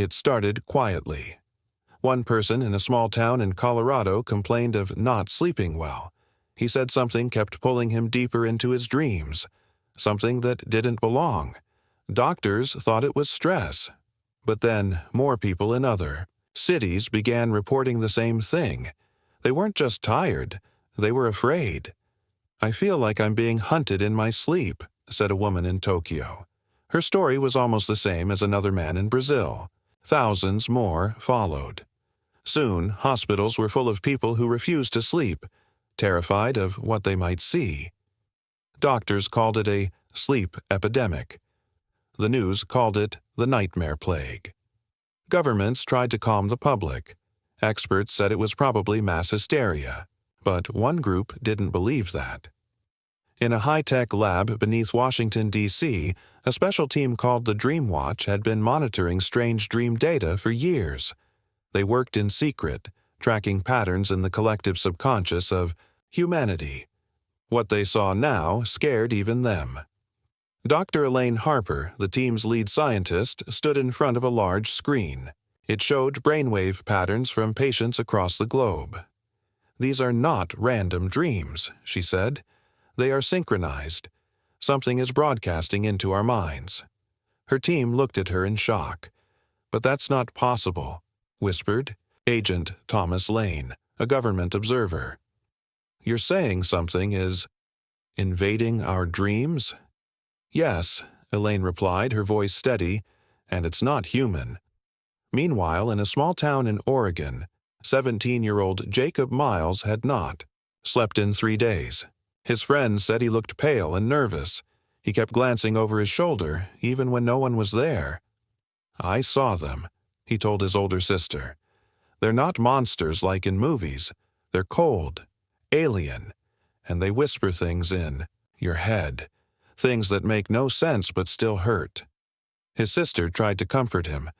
It started quietly. One person in a small town in Colorado complained of not sleeping well. He said something kept pulling him deeper into his dreams, something that didn't belong. Doctors thought it was stress. But then more people in other cities began reporting the same thing. They weren't just tired, they were afraid. "I feel like I'm being hunted in my sleep," said a woman in Tokyo. Her story was almost the same as another man in Brazil. Thousands more followed. Soon, hospitals were full of people who refused to sleep, terrified of what they might see. Doctors called it a sleep epidemic. The news called it the nightmare plague. Governments tried to calm the public. Experts said it was probably mass hysteria, but one group didn't believe that. In a high-tech lab beneath Washington, D.C., a special team called the Dream Watch had been monitoring strange dream data for years. They worked in secret, tracking patterns in the collective subconscious of humanity. What they saw now scared even them. Dr. Elaine Harper, the team's lead scientist, stood in front of a large screen. It showed brainwave patterns from patients across the globe. "These are not random dreams," she said. "They are synchronized. Something is broadcasting into our minds." Her team looked at her in shock. "But that's not possible," whispered Agent Thomas Lane, a government observer. "You're saying something is invading our dreams?" "Yes," Elaine replied, her voice steady, "and it's not human." Meanwhile, in a small town in Oregon, 17-year-old Jacob Miles had not slept in 3 days. His friends said he looked pale and nervous. He kept glancing over his shoulder, even when no one was there. "I saw them," he told his older sister. "They're not monsters like in movies. They're cold, alien, and they whisper things in your head. Things that make no sense but still hurt." His sister tried to comfort him,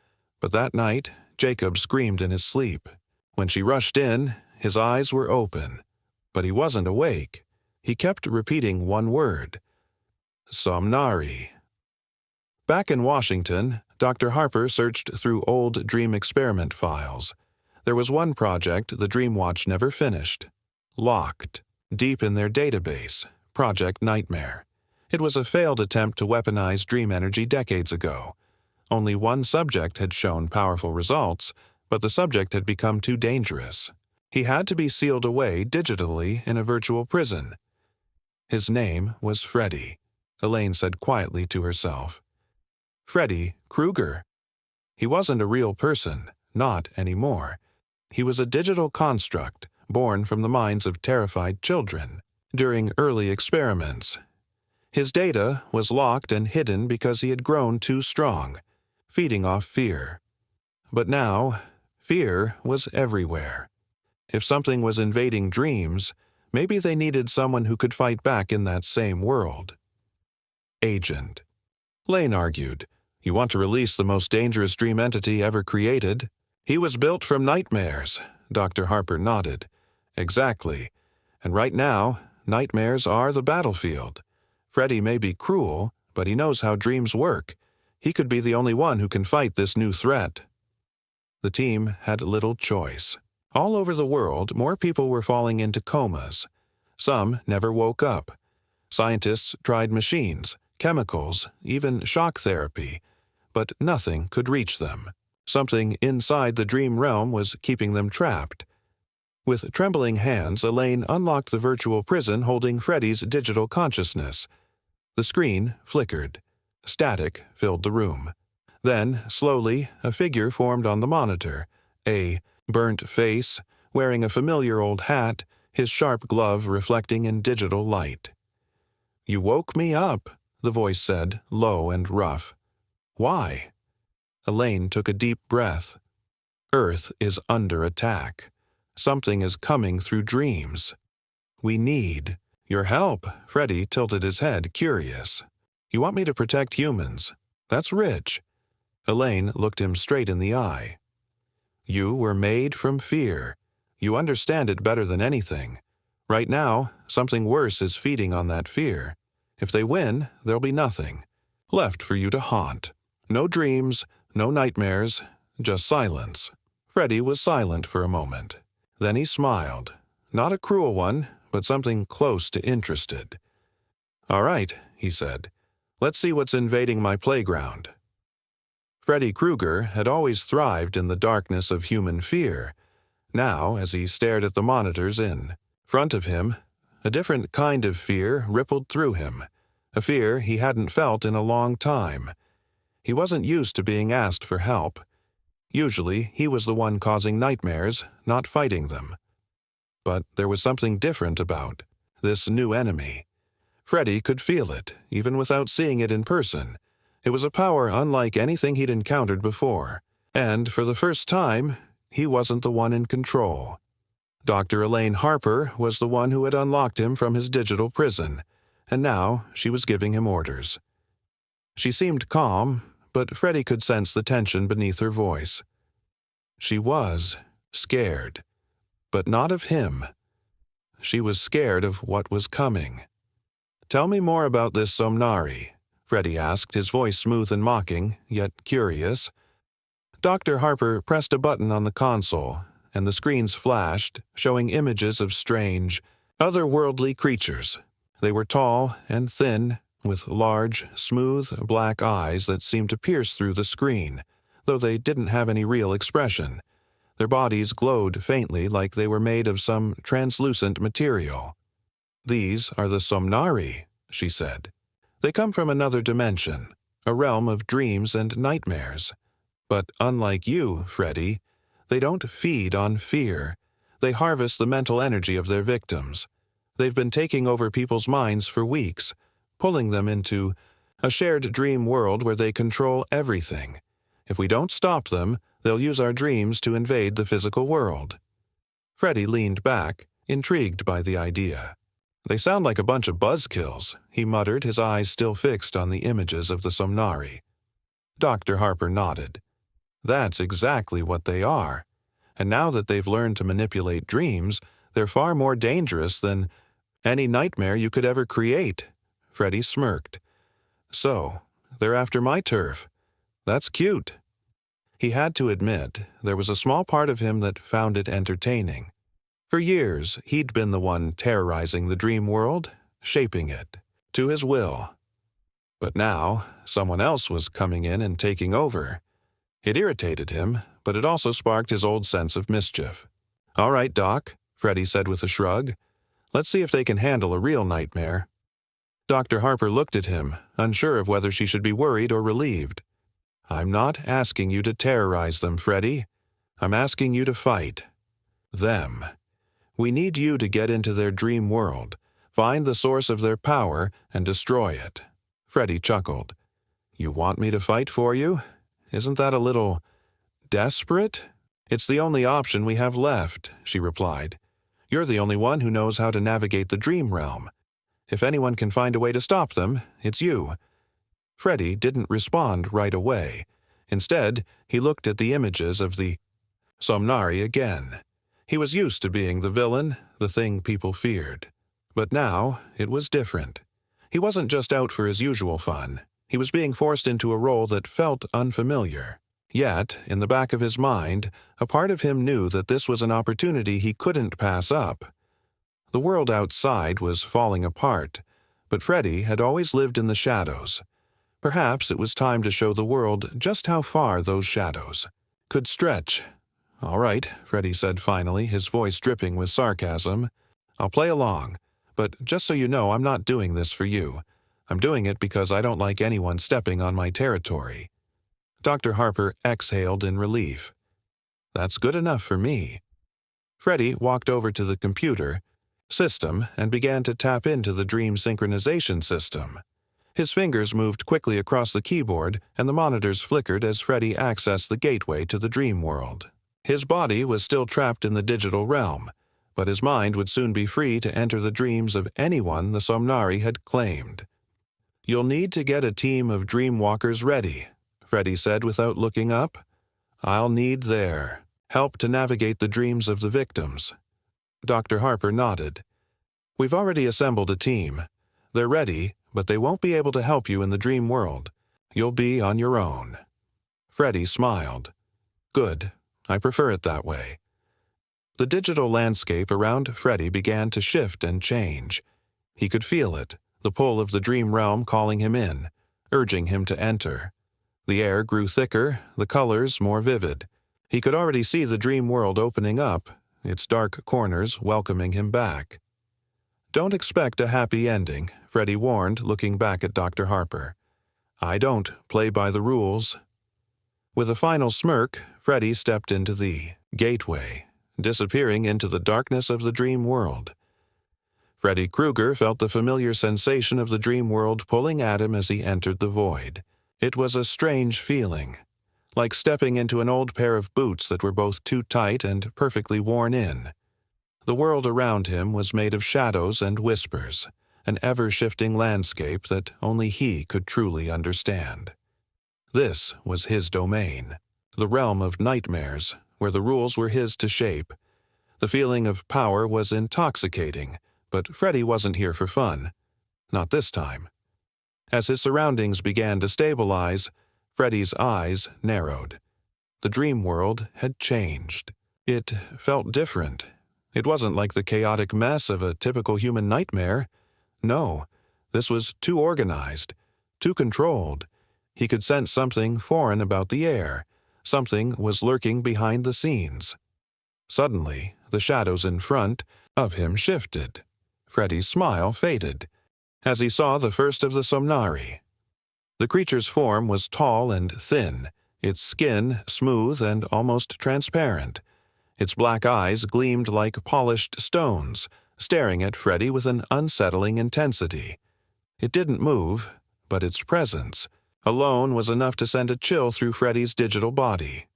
but that night, Jacob screamed in his sleep. When she rushed in, his eyes were open, but he wasn't awake. He kept repeating one word: Somnari. Back in Washington, Dr. Harper searched through old dream experiment files. There was one project the Dream Watch never finished. Locked, deep in their database, Project Nightmare. It was a failed attempt to weaponize dream energy decades ago. Only one subject had shown powerful results, but the subject had become too dangerous. He had to be sealed away digitally in a virtual prison. His name was Freddy, Elaine said quietly to herself. Freddy Krueger. He wasn't a real person, not anymore. He was a digital construct, born from the minds of terrified children during early experiments. His data was locked and hidden because he had grown too strong, feeding off fear. But now, fear was everywhere. If something was invading dreams, maybe they needed someone who could fight back in that same world. Agent. Lane argued, "You want to release the most dangerous dream entity ever created?" "He was built from nightmares," Dr. Harper nodded. "Exactly. And right now, nightmares are the battlefield. Freddy may be cruel, but he knows how dreams work. He could be the only one who can fight this new threat." The team had little choice. All over the world, more people were falling into comas. Some never woke up. Scientists tried machines, chemicals, even shock therapy, but nothing could reach them. Something inside the dream realm was keeping them trapped. With trembling hands, Elaine unlocked the virtual prison holding Freddy's digital consciousness. The screen flickered. Static filled the room. Then, slowly, a figure formed on the monitor. A burnt face, wearing a familiar old hat, his sharp glove reflecting in digital light. "You woke me up," the voice said, low and rough. "Why?" Elaine took a deep breath. "Earth is under attack. Something is coming through dreams. We need your help." Freddy tilted his head, curious. "You want me to protect humans? That's rich." Elaine looked him straight in the eye. "You were made from fear. You understand it better than anything. Right now, something worse is feeding on that fear. If they win, there'll be nothing left for you to haunt. No dreams, no nightmares, just silence. Freddy was silent for a moment. Then he smiled. Not a cruel one, but something close to interested. "All right," he said. "Let's see what's invading my playground." Freddy Krueger had always thrived in the darkness of human fear. Now, as he stared at the monitors in front of him, a different kind of fear rippled through him, a fear he hadn't felt in a long time. He wasn't used to being asked for help. Usually, he was the one causing nightmares, not fighting them. But there was something different about this new enemy. Freddy could feel it, even without seeing it in person. It was a power unlike anything he'd encountered before. And for the first time, he wasn't the one in control. Dr. Elaine Harper was the one who had unlocked him from his digital prison, and now she was giving him orders. She seemed calm, but Freddy could sense the tension beneath her voice. She was scared, but not of him. She was scared of what was coming. "Tell me more about this Somnari," Freddy asked, his voice smooth and mocking, yet curious. Dr. Harper pressed a button on the console, and the screens flashed, showing images of strange, otherworldly creatures. They were tall and thin, with large, smooth, black eyes that seemed to pierce through the screen, though they didn't have any real expression. Their bodies glowed faintly like they were made of some translucent material. "These are the Somnari," she said. "They come from another dimension, a realm of dreams and nightmares. But unlike you, Freddy, they don't feed on fear. They harvest the mental energy of their victims. They've been taking over people's minds for weeks, pulling them into a shared dream world where they control everything. If we don't stop them, they'll use our dreams to invade the physical world." Freddy leaned back, intrigued by the idea. "They sound like a bunch of buzzkills," he muttered, his eyes still fixed on the images of the Somnari. Dr. Harper nodded. "That's exactly what they are. And now that they've learned to manipulate dreams, they're far more dangerous than any nightmare you could ever create." Freddy smirked. "So, they're after my turf. That's cute." He had to admit, there was a small part of him that found it entertaining. For years, he'd been the one terrorizing the dream world, shaping it, to his will. But now, someone else was coming in and taking over. It irritated him, but it also sparked his old sense of mischief. "All right, Doc," Freddy said with a shrug. "Let's see if they can handle a real nightmare." Dr. Harper looked at him, unsure of whether she should be worried or relieved. "I'm not asking you to terrorize them, Freddy. I'm asking you to fight. Them. We need you to get into their dream world, find the source of their power, and destroy it." Freddy chuckled. "You want me to fight for you? Isn't that a little desperate?" "It's the only option we have left," she replied. "You're the only one who knows how to navigate the dream realm. If anyone can find a way to stop them, it's you." Freddy didn't respond right away. Instead, he looked at the images of the Somnari again. He was used to being the villain, the thing people feared. But now, it was different. He wasn't just out for his usual fun. He was being forced into a role that felt unfamiliar. Yet, in the back of his mind, a part of him knew that this was an opportunity he couldn't pass up. The world outside was falling apart, but Freddy had always lived in the shadows. Perhaps it was time to show the world just how far those shadows could stretch. "All right," Freddy said finally, his voice dripping with sarcasm. "I'll play along, but just so you know, I'm not doing this for you. I'm doing it because I don't like anyone stepping on my territory." Dr. Harper exhaled in relief. "That's good enough for me." Freddy walked over to the computer system and began to tap into the dream synchronization system. His fingers moved quickly across the keyboard, and the monitors flickered as Freddy accessed the gateway to the dream world. His body was still trapped in the digital realm, but his mind would soon be free to enter the dreams of anyone the Somnari had claimed. "You'll need to get a team of dreamwalkers ready," Freddy said without looking up. "I'll need their help to navigate the dreams of the victims." Dr. Harper nodded. "We've already assembled a team. They're ready, but they won't be able to help you in the dream world. You'll be on your own." Freddy smiled. Good. I prefer it that way. The digital landscape around Freddy began to shift and change. He could feel it, the pull of the dream realm calling him in, urging him to enter. The air grew thicker, the colors more vivid. He could already see the dream world opening up, its dark corners welcoming him back. Don't expect a happy ending, Freddy warned, looking back at Dr. Harper. I don't play by the rules. With a final smirk, Freddy stepped into the gateway, disappearing into the darkness of the dream world. Freddy Krueger felt the familiar sensation of the dream world pulling at him as he entered the void. It was a strange feeling, like stepping into an old pair of boots that were both too tight and perfectly worn in. The world around him was made of shadows and whispers, an ever-shifting landscape that only he could truly understand. This was his domain, the realm of nightmares, where the rules were his to shape. The feeling of power was intoxicating, but Freddy wasn't here for fun. Not this time. As his surroundings began to stabilize, Freddy's eyes narrowed. The dream world had changed. It felt different. It wasn't like the chaotic mess of a typical human nightmare. No, this was too organized, too controlled. He could sense something foreign about the air. Something was lurking behind the scenes. Suddenly, the shadows in front of him shifted. Freddy's smile faded as he saw the first of the Somnari. The creature's form was tall and thin, its skin smooth and almost transparent. Its black eyes gleamed like polished stones, staring at Freddy with an unsettling intensity. It didn't move, but its presence alone was enough to send a chill through Freddy's digital body.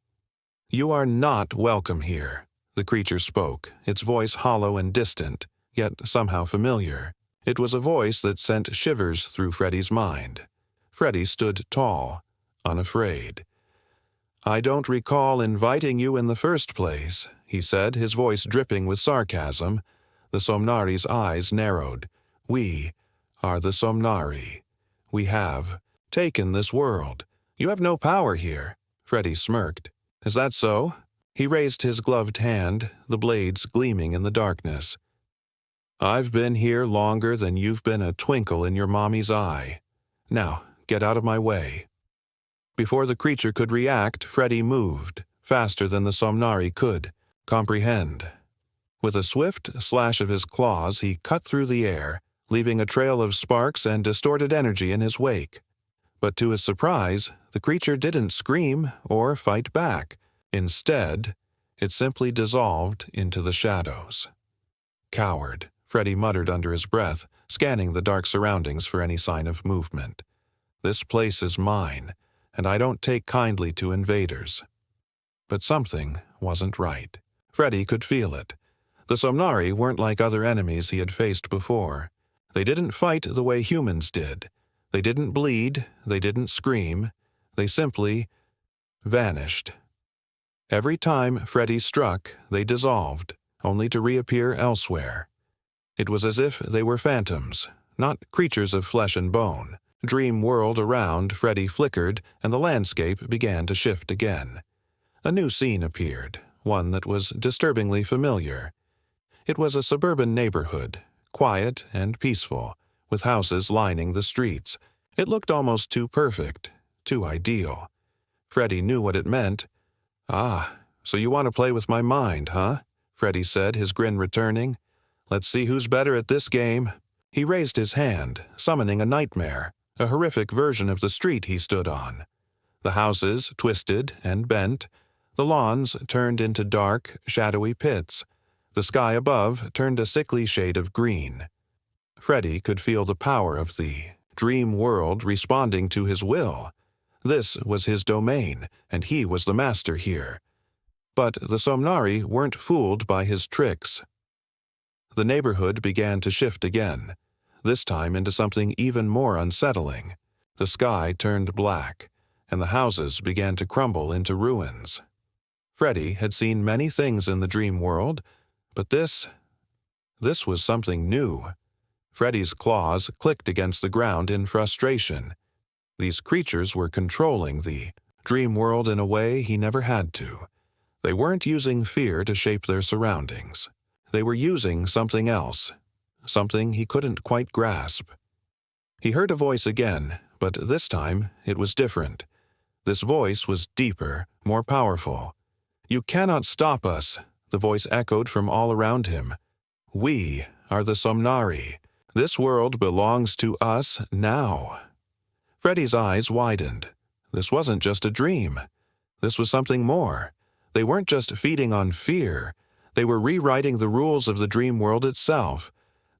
You are not welcome here, the creature spoke, its voice hollow and distant, yet somehow familiar. It was a voice that sent shivers through Freddy's mind. Freddy stood tall, unafraid. I don't recall inviting you in the first place, he said, his voice dripping with sarcasm. The Somnari's eyes narrowed. We are the Somnari. We have taken this world. You have no power here, Freddy smirked. Is that so? He raised his gloved hand, the blades gleaming in the darkness. I've been here longer than you've been a twinkle in your mommy's eye. Now, get out of my way. Before the creature could react, Freddy moved, faster than the Somnari could comprehend. With a swift slash of his claws, he cut through the air, leaving a trail of sparks and distorted energy in his wake. But to his surprise, the creature didn't scream or fight back. Instead, it simply dissolved into the shadows. Coward, Freddy muttered under his breath, scanning the dark surroundings for any sign of movement. This place is mine, and I don't take kindly to invaders. But something wasn't right. Freddy could feel it. The Somnari weren't like other enemies he had faced before. They didn't fight the way humans did. They didn't bleed, they didn't scream. They simply vanished. Every time Freddy struck, they dissolved, only to reappear elsewhere. It was as if they were phantoms, not creatures of flesh and bone. Dream world around Freddy flickered, and the landscape began to shift again. A new scene appeared, one that was disturbingly familiar. It was a suburban neighborhood, quiet and peaceful, with houses lining the streets. It looked almost too perfect, too ideal. Freddy knew what it meant. Ah, so you want to play with my mind, huh? Freddy said, his grin returning. Let's see who's better at this game. He raised his hand, summoning a nightmare, a horrific version of the street he stood on. The houses twisted and bent. The lawns turned into dark, shadowy pits. The sky above turned a sickly shade of green. Freddy could feel the power of the dream world responding to his will. This was his domain, and he was the master here. But the Somnari weren't fooled by his tricks. The neighborhood began to shift again, this time into something even more unsettling. The sky turned black, and the houses began to crumble into ruins. Freddy had seen many things in the dream world, but this was something new. Freddy's claws clicked against the ground in frustration. These creatures were controlling the dream world in a way he never had to. They weren't using fear to shape their surroundings. They were using something else, something he couldn't quite grasp. He heard a voice again, but this time it was different. This voice was deeper, more powerful. "You cannot stop us," the voice echoed from all around him. "We are the Somnari. This world belongs to us now." Freddy's eyes widened. This wasn't just a dream. This was something more. They weren't just feeding on fear. They were rewriting the rules of the dream world itself.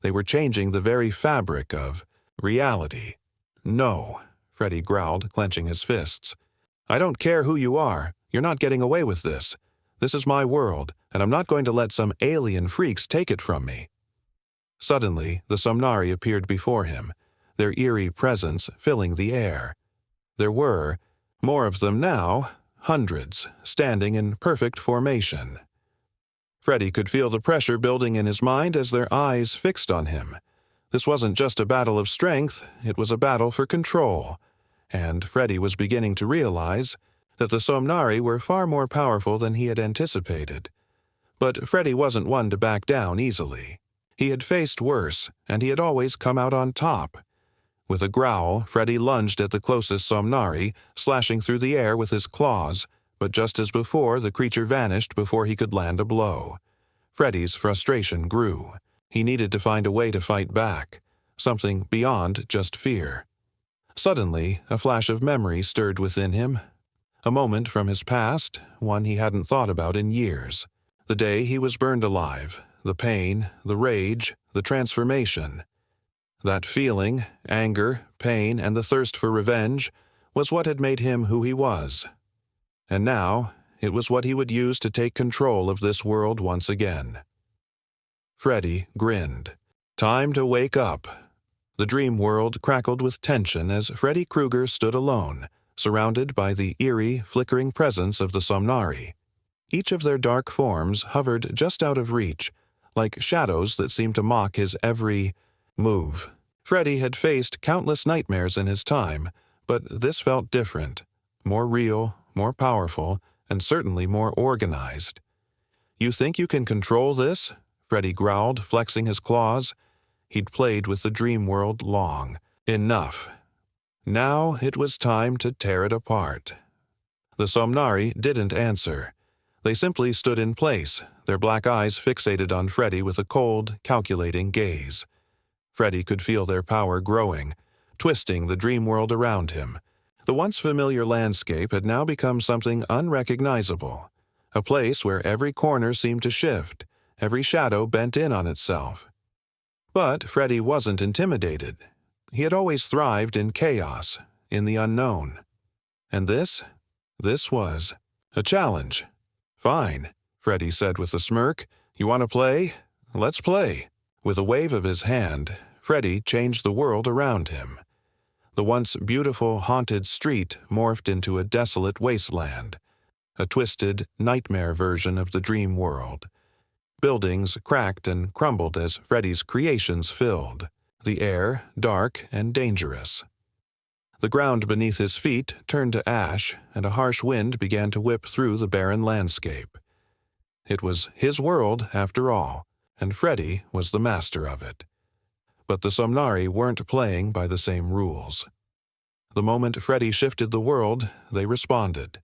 They were changing the very fabric of reality. "No," Freddy growled, clenching his fists. "I don't care who you are. You're not getting away with this. This is my world, and I'm not going to let some alien freaks take it from me." Suddenly, the Somnari appeared before him, their eerie presence filling the air. There were more of them now, hundreds, standing in perfect formation. Freddy could feel the pressure building in his mind as their eyes fixed on him. This wasn't just a battle of strength, it was a battle for control. And Freddy was beginning to realize that the Somnari were far more powerful than he had anticipated. But Freddy wasn't one to back down easily. He had faced worse, and he had always come out on top. With a growl, Freddy lunged at the closest Somnari, slashing through the air with his claws, but just as before, the creature vanished before he could land a blow. Freddy's frustration grew. He needed to find a way to fight back, something beyond just fear. Suddenly, a flash of memory stirred within him. A moment from his past, one he hadn't thought about in years. The day he was burned alive, the pain, the rage, the transformation. That feeling, anger, pain, and the thirst for revenge, was what had made him who he was. And now, it was what he would use to take control of this world once again. Freddy grinned. Time to wake up. The dream world crackled with tension as Freddy Krueger stood alone, surrounded by the eerie, flickering presence of the Somnari. Each of their dark forms hovered just out of reach, like shadows that seemed to mock his every move. Freddy had faced countless nightmares in his time, but this felt different, more real, more powerful, and certainly more organized. "You think you can control this?" Freddy growled, flexing his claws. He'd played with the dream world long. Enough. Now it was time to tear it apart. The Somnari didn't answer. They simply stood in place, their black eyes fixated on Freddy with a cold, calculating gaze. Freddy could feel their power growing, twisting the dream world around him. The once familiar landscape had now become something unrecognizable, a place where every corner seemed to shift, every shadow bent in on itself. But Freddy wasn't intimidated. He had always thrived in chaos, in the unknown. And this was a challenge. "Fine," Freddy said with a smirk. "You want to play? Let's play." With a wave of his hand, Freddy changed the world around him. The once beautiful, haunted street morphed into a desolate wasteland, a twisted, nightmare version of the dream world. Buildings cracked and crumbled as Freddy's creations filled, the air dark and dangerous. The ground beneath his feet turned to ash, and a harsh wind began to whip through the barren landscape. It was his world, after all, and Freddy was the master of it. But the Somnari weren't playing by the same rules. The moment Freddy shifted the world, they responded.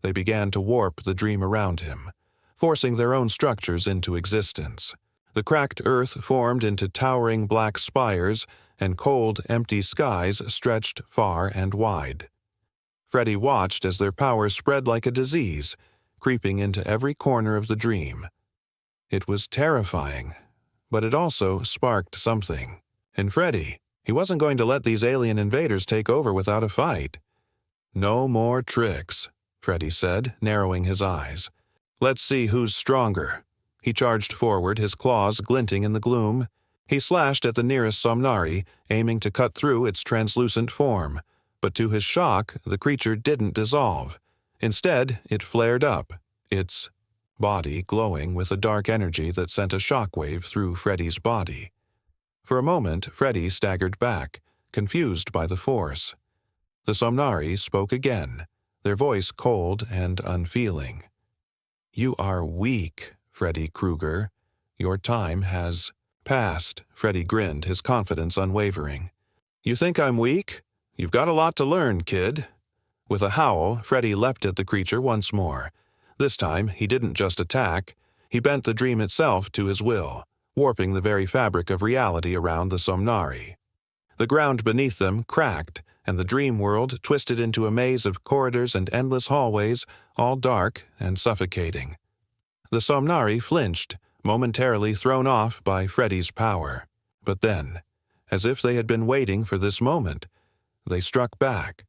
They began to warp the dream around him, forcing their own structures into existence. The cracked earth formed into towering black spires, and cold, empty skies stretched far and wide. Freddy watched as their power spread like a disease, creeping into every corner of the dream. It was terrifying, but it also sparked something. And Freddy, he wasn't going to let these alien invaders take over without a fight. "No more tricks," Freddy said, narrowing his eyes. "Let's see who's stronger." He charged forward, his claws glinting in the gloom. He slashed at the nearest Somnari, aiming to cut through its translucent form. But to his shock, the creature didn't dissolve. Instead, it flared up, its body glowing with a dark energy that sent a shockwave through Freddy's body. For a moment, Freddy staggered back, confused by the force. The Somnari spoke again, their voice cold and unfeeling. "You are weak, Freddy Krueger. Your time has passed." Freddy grinned, his confidence unwavering. "You think I'm weak? You've got a lot to learn, kid." With a howl, Freddy leapt at the creature once more. This time, he didn't just attack. He bent the dream itself to his will, warping the very fabric of reality around the Somnari. The ground beneath them cracked, and the dream world twisted into a maze of corridors and endless hallways, all dark and suffocating. The Somnari flinched, momentarily thrown off by Freddy's power. But then, as if they had been waiting for this moment, they struck back.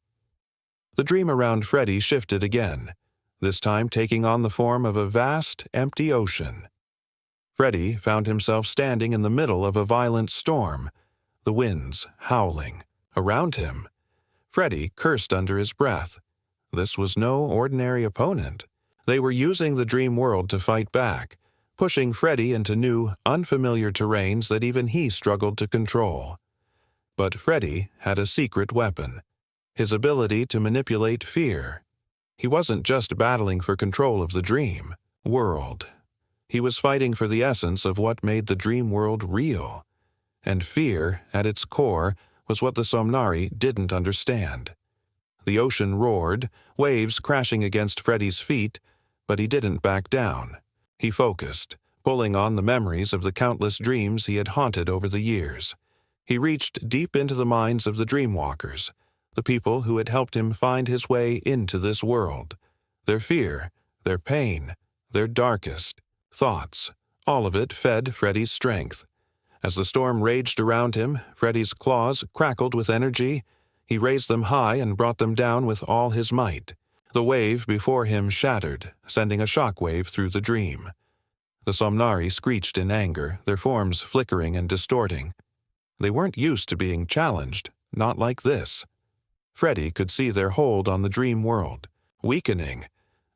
The dream around Freddy shifted again, this time taking on the form of a vast, empty ocean. Freddy found himself standing in the middle of a violent storm, the winds howling. Around him, Freddy cursed under his breath. This was no ordinary opponent. They were using the dream world to fight back, pushing Freddy into new, unfamiliar terrains that even he struggled to control. But Freddy had a secret weapon, his ability to manipulate fear. He wasn't just battling for control of the dream world. He was fighting for the essence of what made the dream world real. And fear, at its core, was what the Somnari didn't understand. The ocean roared, waves crashing against Freddy's feet, but he didn't back down. He focused, pulling on the memories of the countless dreams he had haunted over the years. He reached deep into the minds of the Dreamwalkers, the people who had helped him find his way into this world. Their fear, their pain, their darkest thoughts, all of it fed Freddy's strength. As the storm raged around him, Freddy's claws crackled with energy. He raised them high and brought them down with all his might. The wave before him shattered, sending a shockwave through the dream. The Somnari screeched in anger, their forms flickering and distorting. They weren't used to being challenged, not like this. Freddy could see their hold on the dream world, weakening,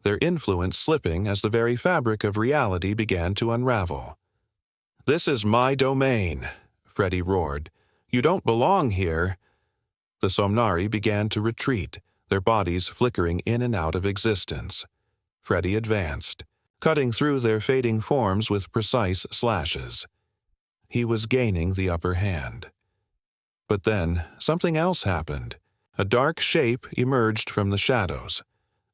their influence slipping as the very fabric of reality began to unravel. "This is my domain," Freddy roared. "You don't belong here." The Somnari began to retreat, their bodies flickering in and out of existence. Freddy advanced, cutting through their fading forms with precise slashes. He was gaining the upper hand. But then, something else happened. A dark shape emerged from the shadows.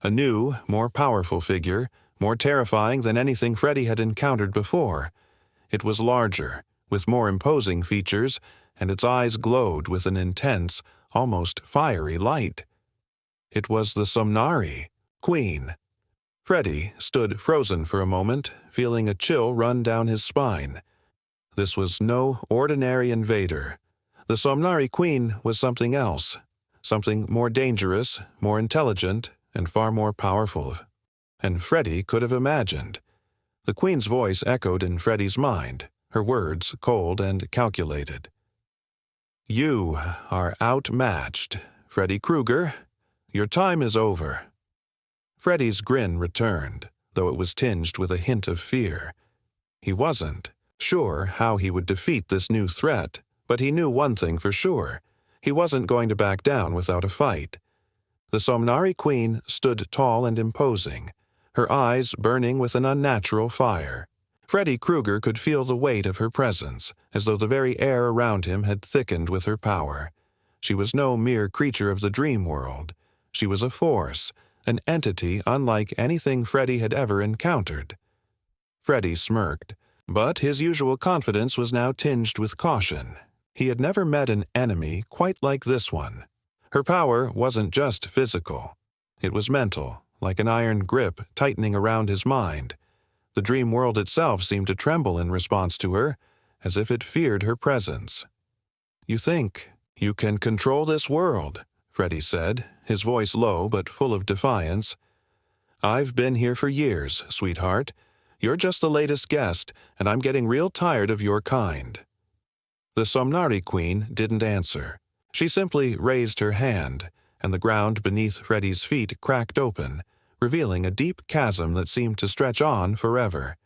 A new, more powerful figure, more terrifying than anything Freddy had encountered before. It was larger, with more imposing features, and its eyes glowed with an intense, almost fiery light. It was the Somnari Queen. Freddy stood frozen for a moment, feeling a chill run down his spine. This was no ordinary invader. The Somnari Queen was something else, something more dangerous, more intelligent, and far more powerful. And Freddy could have imagined. The Queen's voice echoed in Freddy's mind, her words cold and calculated. "You are outmatched, Freddy Krueger. Your time is over." Freddy's grin returned, though it was tinged with a hint of fear. He wasn't sure how he would defeat this new threat, but he knew one thing for sure. He wasn't going to back down without a fight. The Somnari Queen stood tall and imposing, her eyes burning with an unnatural fire. Freddy Krueger could feel the weight of her presence, as though the very air around him had thickened with her power. She was no mere creature of the dream world. She was a force, an entity unlike anything Freddy had ever encountered. Freddy smirked, but his usual confidence was now tinged with caution. He had never met an enemy quite like this one. Her power wasn't just physical. It was mental, like an iron grip tightening around his mind. The dream world itself seemed to tremble in response to her, as if it feared her presence. "You think you can control this world," Freddy said, his voice low but full of defiance. "I've been here for years, sweetheart. You're just the latest guest, and I'm getting real tired of your kind." The Somnari Queen didn't answer. She simply raised her hand, and the ground beneath Freddy's feet cracked open, revealing a deep chasm that seemed to stretch on forever.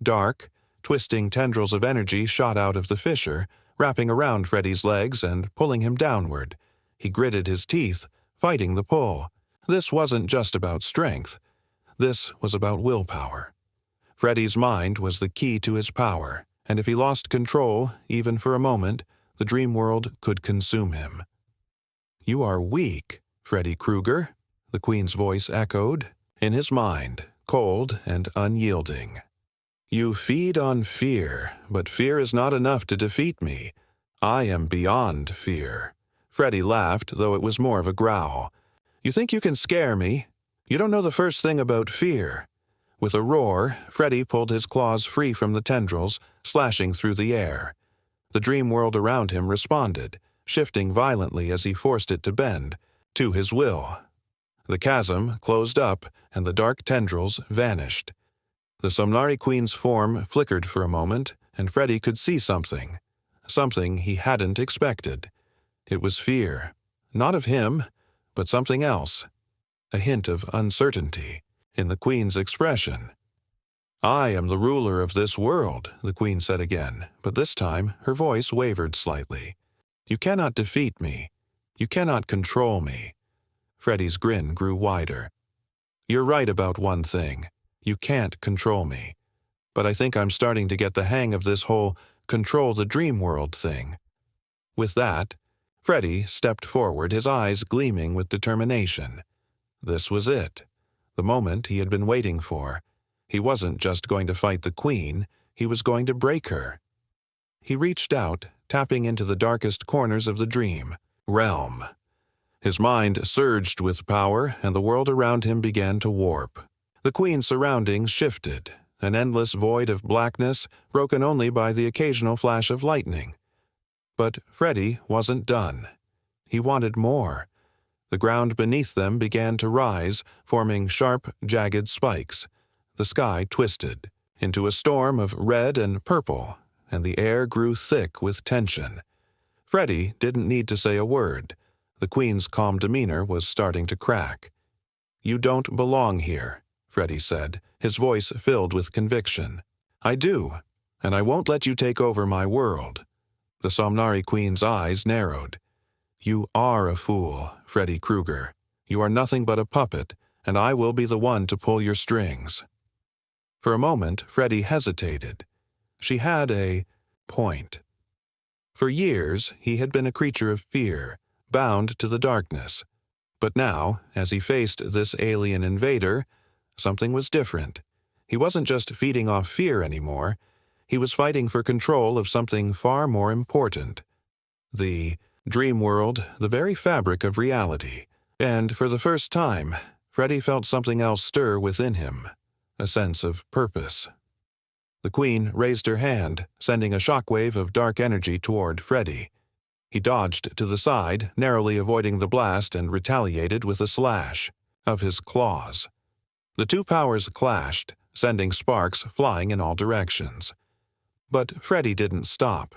Dark, twisting tendrils of energy shot out of the fissure, wrapping around Freddy's legs and pulling him downward. He gritted his teeth, fighting the pull. This wasn't just about strength. This was about willpower. Freddy's mind was the key to his power, and if he lost control, even for a moment, the dream world could consume him. "You are weak, Freddy Krueger," the Queen's voice echoed, in his mind, cold and unyielding. "You feed on fear, but fear is not enough to defeat me. I am beyond fear." Freddy laughed, though it was more of a growl. "You think you can scare me? You don't know the first thing about fear." With a roar, Freddy pulled his claws free from the tendrils, slashing through the air. The dream world around him responded, shifting violently as he forced it to bend, to his will. The chasm closed up, and the dark tendrils vanished. The Somnari Queen's form flickered for a moment, and Freddy could see something he hadn't expected. It was fear, not of him, but something else, a hint of uncertainty in the Queen's expression. "I am the ruler of this world," the Queen said again, but this time her voice wavered slightly. "You cannot defeat me. You cannot control me." Freddy's grin grew wider. "You're right about one thing. You can't control me. But I think I'm starting to get the hang of this whole control the dream world thing." With that, Freddy stepped forward, his eyes gleaming with determination. This was it, the moment he had been waiting for. He wasn't just going to fight the Queen, he was going to break her. He reached out, tapping into the darkest corners of the dream realm. His mind surged with power, and the world around him began to warp. The Queen's surroundings shifted, an endless void of blackness broken only by the occasional flash of lightning. But Freddy wasn't done. He wanted more. The ground beneath them began to rise, forming sharp, jagged spikes. The sky twisted into a storm of red and purple, and the air grew thick with tension. Freddy didn't need to say a word. The Queen's calm demeanor was starting to crack. "You don't belong here," Freddy said, his voice filled with conviction. "I do, and I won't let you take over my world." The Somnari Queen's eyes narrowed. "You are a fool, Freddy Krueger. You are nothing but a puppet, and I will be the one to pull your strings." For a moment, Freddy hesitated. She had a point. For years, he had been a creature of fear, bound to the darkness. But now, as he faced this alien invader, something was different. He wasn't just feeding off fear anymore. He was fighting for control of something far more important. The dream world, the very fabric of reality. And for the first time, Freddy felt something else stir within him, a sense of purpose. The Queen raised her hand, sending a shockwave of dark energy toward Freddy. He dodged to the side, narrowly avoiding the blast, and retaliated with a slash of his claws. The two powers clashed, sending sparks flying in all directions. But Freddy didn't stop.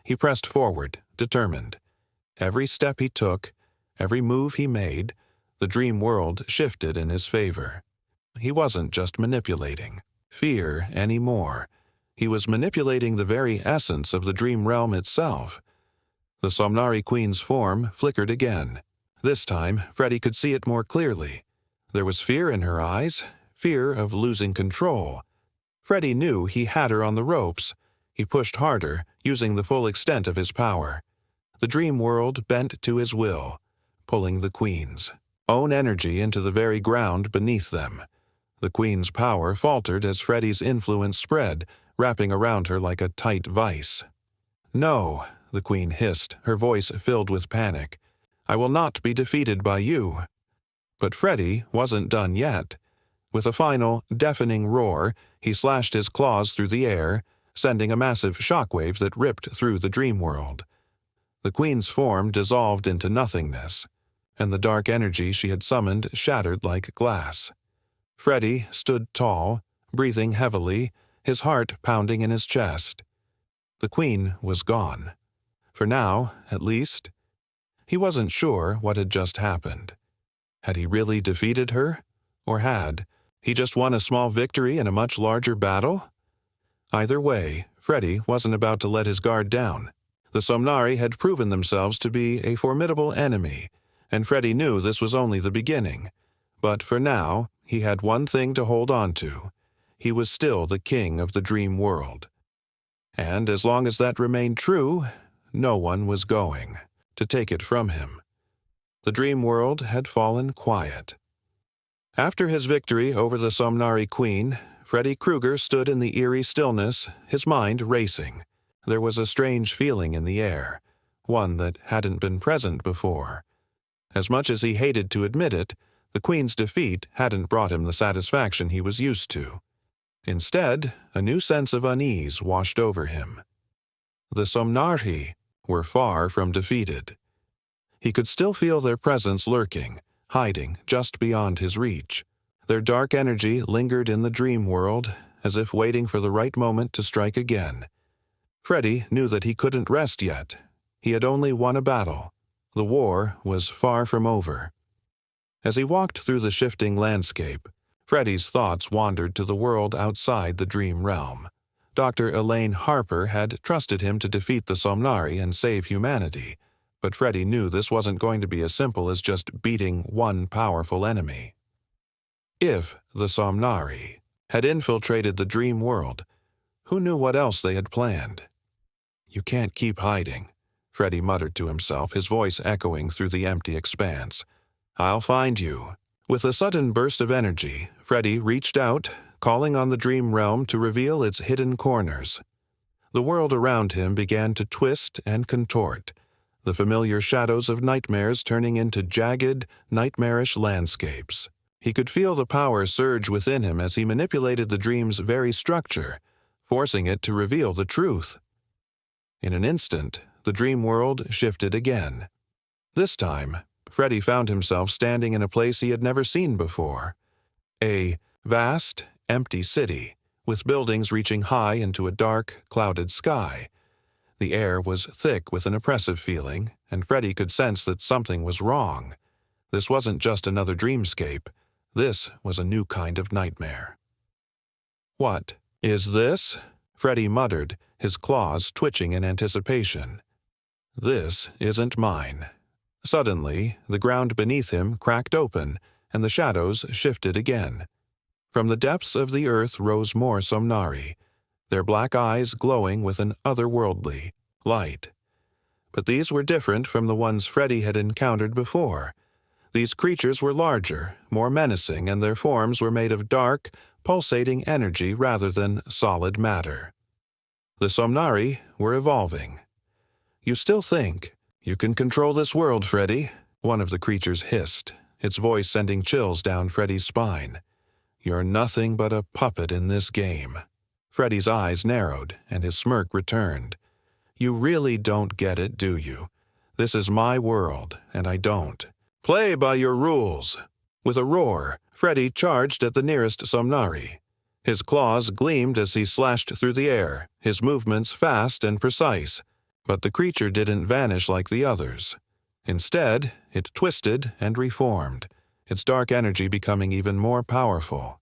He pressed forward, determined. Every step he took, every move he made, the dream world shifted in his favor. He wasn't just manipulating fear anymore. He was manipulating the very essence of the dream realm itself. The Somnari Queen's form flickered again. This time, Freddy could see it more clearly. There was fear in her eyes, fear of losing control. Freddy knew he had her on the ropes. He pushed harder, using the full extent of his power. The dream world bent to his will, pulling the Queen's own energy into the very ground beneath them. The Queen's power faltered as Freddy's influence spread, wrapping around her like a tight vice. "No," the Queen hissed, her voice filled with panic. "I will not be defeated by you." But Freddy wasn't done yet. With a final, deafening roar, he slashed his claws through the air, sending a massive shockwave that ripped through the dream world. The Queen's form dissolved into nothingness, and the dark energy she had summoned shattered like glass. Freddy stood tall, breathing heavily, his heart pounding in his chest. The Queen was gone. For now, at least. He wasn't sure what had just happened. Had he really defeated her? Or had he just won a small victory in a much larger battle? Either way, Freddy wasn't about to let his guard down. The Somnari had proven themselves to be a formidable enemy, and Freddy knew this was only the beginning. But for now, he had one thing to hold on to. He was still the king of the dream world. And as long as that remained true, no one was going to take it from him. The dream world had fallen quiet. After his victory over the Somnari Queen, Freddy Krueger stood in the eerie stillness, his mind racing. There was a strange feeling in the air, one that hadn't been present before. As much as he hated to admit it, the Queen's defeat hadn't brought him the satisfaction he was used to. Instead, a new sense of unease washed over him. The Somnari were far from defeated. He could still feel their presence lurking, hiding just beyond his reach. Their dark energy lingered in the dream world, as if waiting for the right moment to strike again. Freddy knew that he couldn't rest yet. He had only won a battle. The war was far from over. As he walked through the shifting landscape, Freddy's thoughts wandered to the world outside the dream realm. Dr. Elaine Harper had trusted him to defeat the Somnari and save humanity, but Freddy knew this wasn't going to be as simple as just beating one powerful enemy. If the Somnari had infiltrated the dream world, who knew what else they had planned? "You can't keep hiding," Freddy muttered to himself, his voice echoing through the empty expanse. "I'll find you." With a sudden burst of energy, Freddy reached out, calling on the dream realm to reveal its hidden corners. The world around him began to twist and contort, the familiar shadows of nightmares turning into jagged, nightmarish landscapes. He could feel the power surge within him as he manipulated the dream's very structure, forcing it to reveal the truth. In an instant, the dream world shifted again. This time, Freddy found himself standing in a place he had never seen before. A vast, empty city, with buildings reaching high into a dark, clouded sky. The air was thick with an oppressive feeling, and Freddy could sense that something was wrong. This wasn't just another dreamscape. This was a new kind of nightmare. "What is this?" Freddy muttered, his claws twitching in anticipation. "This isn't mine." Suddenly, the ground beneath him cracked open, and the shadows shifted again. From the depths of the earth rose more Somnari, their black eyes glowing with an otherworldly light. But these were different from the ones Freddy had encountered before. These creatures were larger, more menacing, and their forms were made of dark, pulsating energy rather than solid matter. The Somnari were evolving. "You still think you can control this world, Freddy?" one of the creatures hissed, its voice sending chills down Freddy's spine. "You're nothing but a puppet in this game." Freddy's eyes narrowed, and his smirk returned. "You really don't get it, do you? This is my world, and I don't. Play by your rules." With a roar, Freddy charged at the nearest Somnari. His claws gleamed as he slashed through the air, his movements fast and precise. But the creature didn't vanish like the others. Instead, it twisted and reformed, its dark energy becoming even more powerful.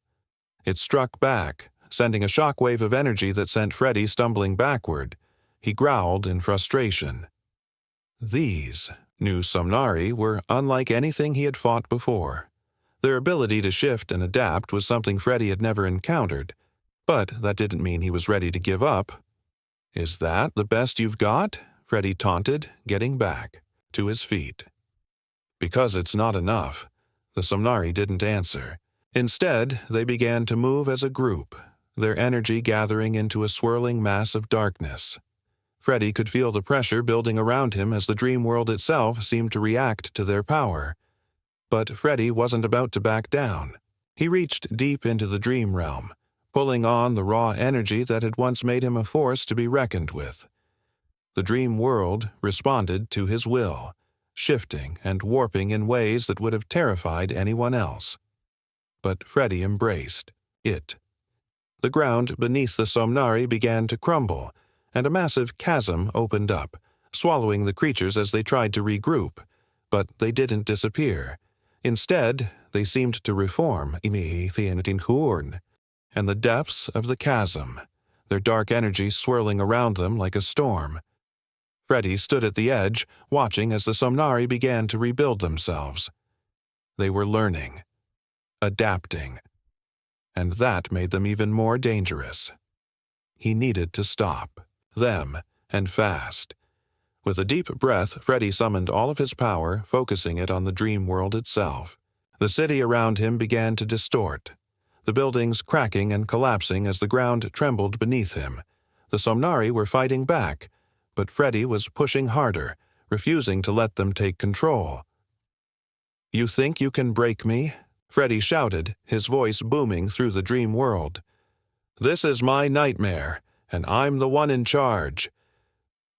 It struck back, sending a shockwave of energy that sent Freddy stumbling backward. He growled in frustration. These new Somnari were unlike anything he had fought before. Their ability to shift and adapt was something Freddy had never encountered, but that didn't mean he was ready to give up. "Is that the best you've got?" Freddy taunted, getting back to his feet. Because it's not enough. The Somnari didn't answer. Instead, they began to move as a group, their energy gathering into a swirling mass of darkness. Freddy could feel the pressure building around him as the dream world itself seemed to react to their power. But Freddy wasn't about to back down. He reached deep into the dream realm, pulling on the raw energy that had once made him a force to be reckoned with. The dream world responded to his will, shifting and warping in ways that would have terrified anyone else. But Freddy embraced it. The ground beneath the Somnari began to crumble, and a massive chasm opened up, swallowing the creatures as they tried to regroup. But they didn't disappear. Instead, they seemed to reform, and the depths of the chasm, their dark energy swirling around them like a storm. Freddy stood at the edge, watching as the Somnari began to rebuild themselves. They were learning. adapting. And that made them even more dangerous. He needed to stop them, and fast. With a deep breath, Freddy summoned all of his power, focusing it on the dream world itself. The city around him began to distort, the buildings cracking and collapsing as the ground trembled beneath him. The Somnari were fighting back, but Freddy was pushing harder, refusing to let them take control. "You think you can break me?" Freddy shouted, his voice booming through the dream world. "This is my nightmare, and I'm the one in charge."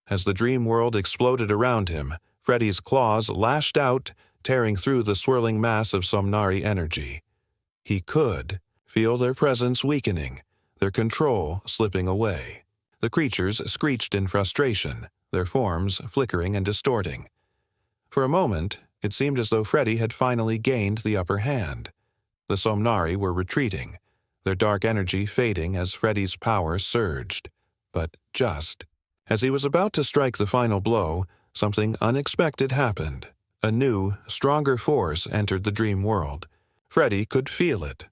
As the dream world exploded around him, Freddy's claws lashed out, tearing through the swirling mass of Somnari energy. He could feel their presence weakening, their control slipping away. The creatures screeched in frustration, their forms flickering and distorting. For a moment, it seemed as though Freddy had finally gained the upper hand. The Somnari were retreating, their dark energy fading as Freddy's power surged. But just as he was about to strike the final blow, something unexpected happened. A new, stronger force entered the dream world. Freddy could feel it.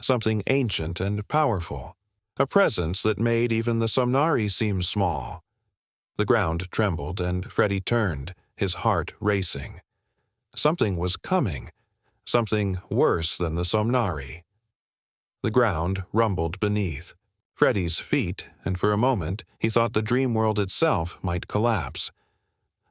Something ancient and powerful. A presence that made even the Somnari seem small. The ground trembled and Freddy turned, his heart racing. Something was coming. Something worse than the Somnari. The ground rumbled beneath Freddy's feet, and for a moment he thought the dream world itself might collapse.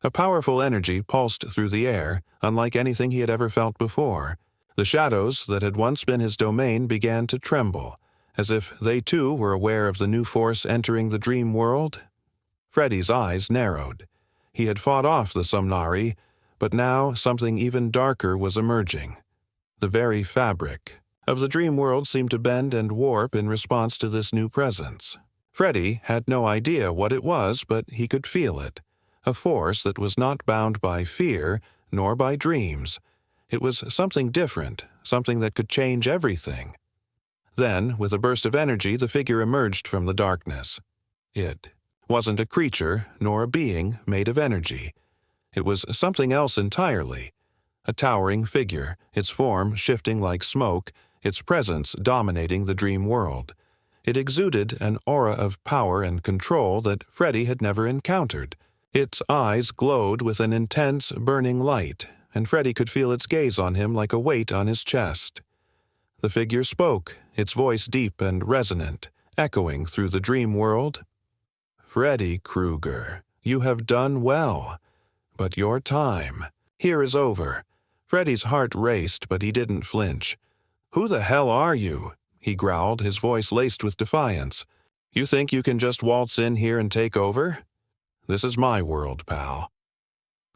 A powerful energy pulsed through the air, unlike anything he had ever felt before. The shadows that had once been his domain began to tremble, as if they too were aware of the new force entering the dream world. Freddy's eyes narrowed. He had fought off the Somnari, but now something even darker was emerging. The very fabric of the dream world seemed to bend and warp in response to this new presence. Freddy had no idea what it was, but he could feel it. A force that was not bound by fear, nor by dreams. It was something different, something that could change everything. Then, with a burst of energy, the figure emerged from the darkness. It wasn't a creature, nor a being made of energy. It was something else entirely. A towering figure, its form shifting like smoke, its presence dominating the dream world. It exuded an aura of power and control that Freddy had never encountered. Its eyes glowed with an intense, burning light, and Freddy could feel its gaze on him like a weight on his chest. The figure spoke, its voice deep and resonant, echoing through the dream world. "Freddy Krueger, you have done well, but your time here is over." Freddy's heart raced, but he didn't flinch. "Who the hell are you?" he growled, his voice laced with defiance. "You think you can just waltz in here and take over? This is my world, pal."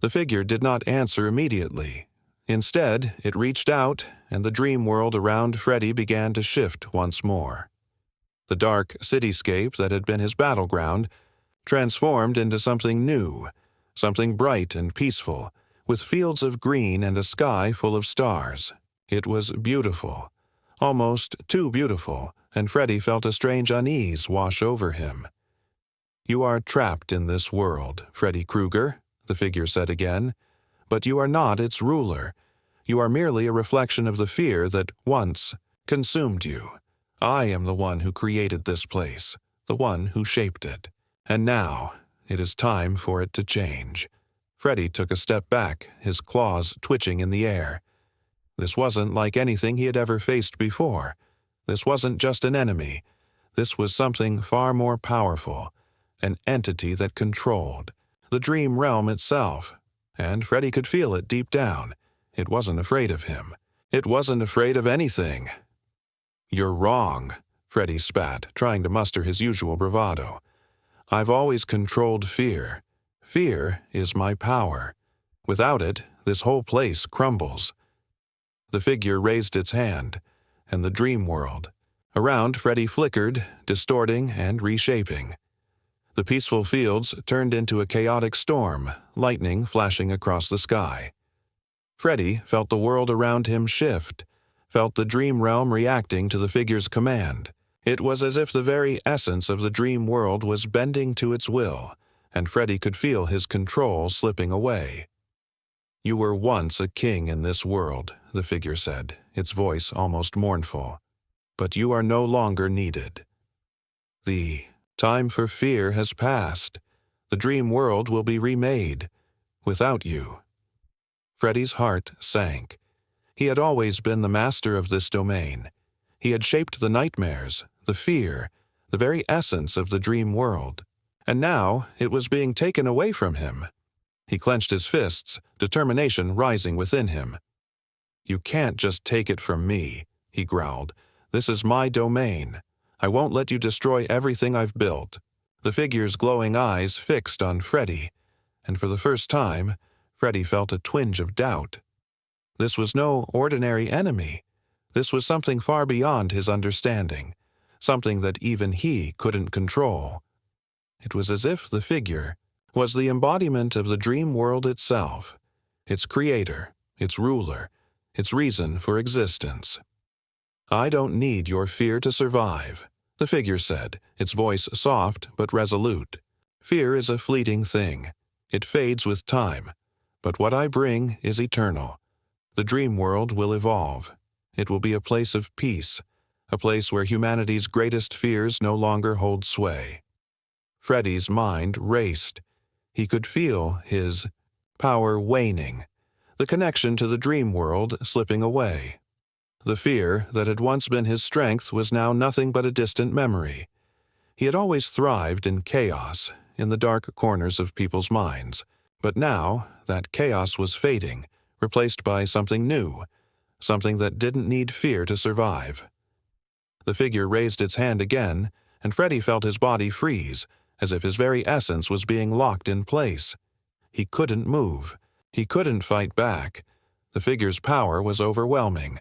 The figure did not answer immediately. Instead, it reached out, and the dream world around Freddy began to shift once more. The dark cityscape that had been his battleground transformed into something new, something bright and peaceful, with fields of green and a sky full of stars. It was beautiful, almost too beautiful, and Freddy felt a strange unease wash over him. "You are trapped in this world, Freddy Krueger," the figure said again, "but you are not its ruler. You are merely a reflection of the fear that once consumed you. I am the one who created this place, the one who shaped it. And now, it is time for it to change." Freddy took a step back, his claws twitching in the air. This wasn't like anything he had ever faced before. This wasn't just an enemy. This was something far more powerful, an entity that controlled the dream realm itself. And Freddy could feel it deep down. It wasn't afraid of him. It wasn't afraid of anything. "You're wrong," Freddy spat, trying to muster his usual bravado. "I've always controlled fear. Fear is my power. Without it, this whole place crumbles." The figure raised its hand, and the dream world around Freddy flickered, distorting and reshaping. The peaceful fields turned into a chaotic storm, lightning flashing across the sky. Freddy felt the world around him shift, felt the dream realm reacting to the figure's command. It was as if the very essence of the dream world was bending to its will, and Freddy could feel his control slipping away. "You were once a king in this world," the figure said, its voice almost mournful. "But you are no longer needed. The time for fear has passed. The dream world will be remade, without you." Freddy's heart sank. He had always been the master of this domain. He had shaped the nightmares, the fear, the very essence of the dream world. And now it was being taken away from him. He clenched his fists, determination rising within him. "You can't just take it from me," he growled. "This is my domain. I won't let you destroy everything I've built." The figure's glowing eyes fixed on Freddy, and for the first time, Freddy felt a twinge of doubt. This was no ordinary enemy. This was something far beyond his understanding, something that even he couldn't control. It was as if the figure was the embodiment of the dream world itself, its creator, its ruler, its reason for existence. "I don't need your fear to survive," the figure said, its voice soft but resolute. "Fear is a fleeting thing. It fades with time. But what I bring is eternal. The dream world will evolve. It will be a place of peace, a place where humanity's greatest fears no longer hold sway." Freddy's mind raced. He could feel his power waning, the connection to the dream world slipping away. The fear that had once been his strength was now nothing but a distant memory. He had always thrived in chaos, in the dark corners of people's minds. But now, that chaos was fading, replaced by something new, something that didn't need fear to survive. The figure raised its hand again, and Freddy felt his body freeze, as if his very essence was being locked in place. He couldn't move. He couldn't fight back. The figure's power was overwhelming.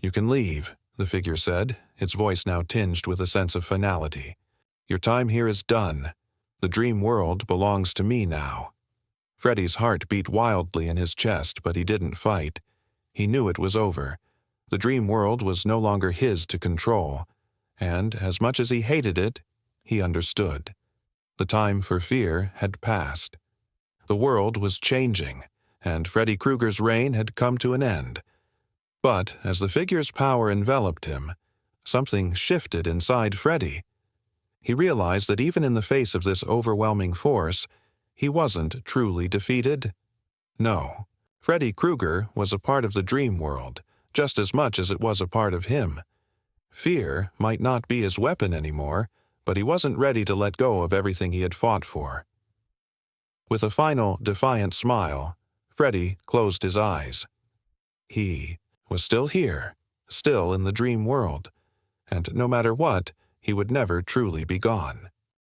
"You can leave," the figure said, its voice now tinged with a sense of finality. "Your time here is done. The dream world belongs to me now." Freddy's heart beat wildly in his chest, but he didn't fight. He knew it was over. The dream world was no longer his to control, and as much as he hated it, he understood. The time for fear had passed. The world was changing, and Freddy Krueger's reign had come to an end. But as the figure's power enveloped him, something shifted inside Freddy. He realized that even in the face of this overwhelming force, he wasn't truly defeated. No, Freddy Krueger was a part of the dream world, just as much as it was a part of him. Fear might not be his weapon anymore, but he wasn't ready to let go of everything he had fought for. With a final, defiant smile, Freddy closed his eyes. He was still here, still in the dream world, and no matter what, he would never truly be gone.